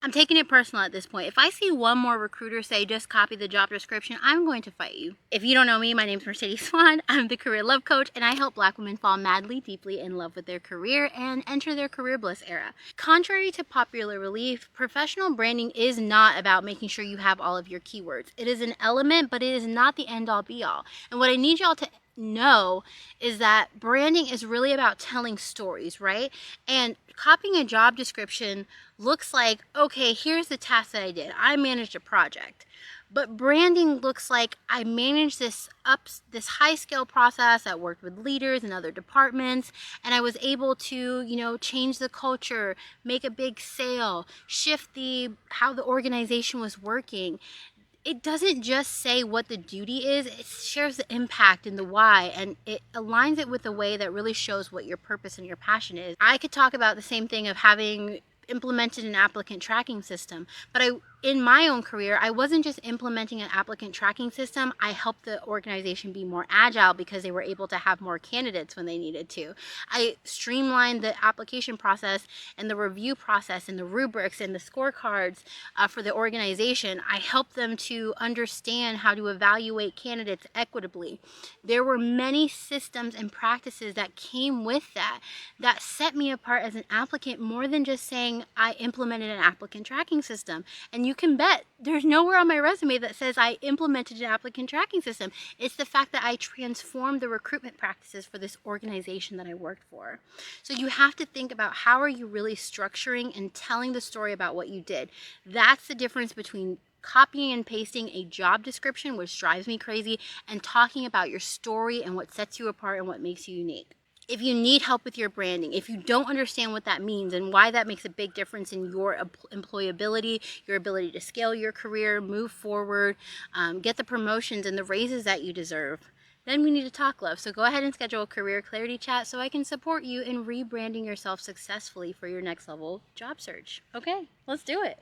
I'm taking it personal at this point. If I see one more recruiter say just copy the job description, I'm going to fight you. If you don't know me, my name is Mercedes Swan. I'm the career love coach, and I help Black women fall madly, deeply in love with their career and enter their career bliss era. Contrary to popular belief, professional branding is not about making sure you have all of your keywords. It is an element, but it is not the end all be all. And what I need y'all to know is that branding is really about telling stories, right? And copying a job description looks like, okay, here's the task that I did. I managed a project. But branding looks like I managed this high scale process. I worked with leaders in other departments, and I was able to, change the culture, make a big sale, shift how the organization was working. It doesn't just say what the duty is, it shares the impact and the why, and it aligns it with the way that really shows what your purpose and your passion is. I could talk about the same thing of having implemented an applicant tracking system, but in my own career, I wasn't just implementing an applicant tracking system. I helped the organization be more agile because they were able to have more candidates when they needed to. I streamlined the application process and the review process and the rubrics and the scorecards for the organization. I helped them to understand how to evaluate candidates equitably. There were many systems and practices that came with that set me apart as an applicant more than just saying I implemented an applicant tracking system. And you can bet there's nowhere on my resume that says I implemented an applicant tracking system. It's the fact that I transformed the recruitment practices for this organization that I worked for. So you have to think about how are you really structuring and telling the story about what you did. That's the difference between copying and pasting a job description, which drives me crazy, and talking about your story and what sets you apart and what makes you unique. If you need help with your branding, if you don't understand what that means and why that makes a big difference in your employability, your ability to scale your career, move forward, get the promotions and the raises that you deserve, then we need to talk, love. So go ahead and schedule a career clarity chat so I can support you in rebranding yourself successfully for your next level job search. Okay, let's do it.